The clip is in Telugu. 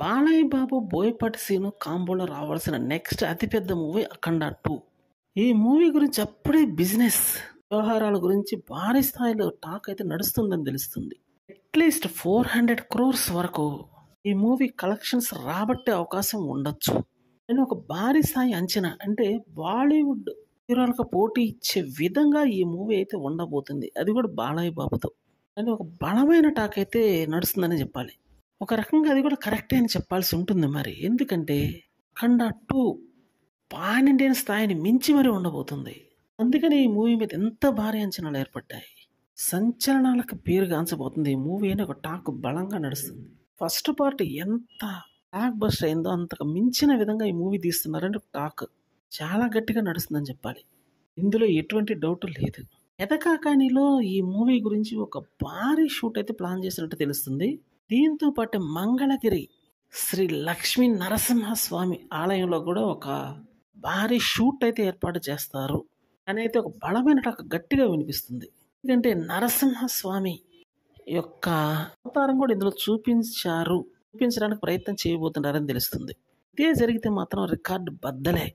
బాలయ్య బాబు, బోయపాటి సీను కాంబోలో రావాల్సిన నెక్స్ట్ అతిపెద్ద మూవీ అఖండ 2. ఈ మూవీ గురించి అప్పుడే బిజినెస్ వ్యవహారాల గురించి భారీ స్థాయిలో టాక్ అయితే నడుస్తుందని తెలుస్తుంది. అట్లీస్ట్ 400 crores వరకు ఈ మూవీ కలెక్షన్స్ రాబట్టే అవకాశం ఉండొచ్చు. నేను ఒక భారీ స్థాయి అంచనా, అంటే బాలీవుడ్ హీరోలకు పోటీ ఇచ్చే విధంగా ఈ మూవీ అయితే ఉండబోతుంది. అది కూడా బాలయ్య బాబుతో అని ఒక బలమైన టాక్ అయితే నడుస్తుందని చెప్పాలి. ఒక రకంగా అది కూడా కరెక్టే అని చెప్పాల్సి ఉంటుంది మరి. ఎందుకంటే అఖండ 2 పాన్ ఇండియన్ స్థాయిని మించి మరీ ఉండబోతుంది. అందుకని ఈ మూవీ మీద ఎంత భారీ అంచనాలు ఏర్పడ్డాయి. సంచలనాలకు పేరుగాంచబోతుంది ఈ మూవీ అని ఒక టాక్ బలంగా నడుస్తుంది. ఫస్ట్ పార్ట్ ఎంత బ్లాక్ బస్టర్ అయిందో అంతకు మించిన విధంగా ఈ మూవీ తీస్తున్నారని ఒక టాక్ చాలా గట్టిగా నడుస్తుందని చెప్పాలి. ఇందులో ఎటువంటి డౌట్ లేదు. ఎదకాకానిలో ఈ మూవీ గురించి ఒక భారీ షూట్ అయితే ప్లాన్ చేసినట్టు తెలుస్తుంది. దీంతో పాటు మంగళగిరి శ్రీ లక్ష్మీ నరసింహస్వామి ఆలయంలో కూడా ఒక భారీ షూట్ అయితే ఏర్పాటు చేస్తారు అని అయితే ఒక బలమైన టాక్ గట్టిగా వినిపిస్తుంది. ఎందుకంటే నరసింహస్వామి యొక్క అవతారం కూడా ఇందులో చూపించడానికి ప్రయత్నం చేయబోతున్నారని తెలుస్తుంది. ఇదే జరిగితే మాత్రం రికార్డు బద్దలే.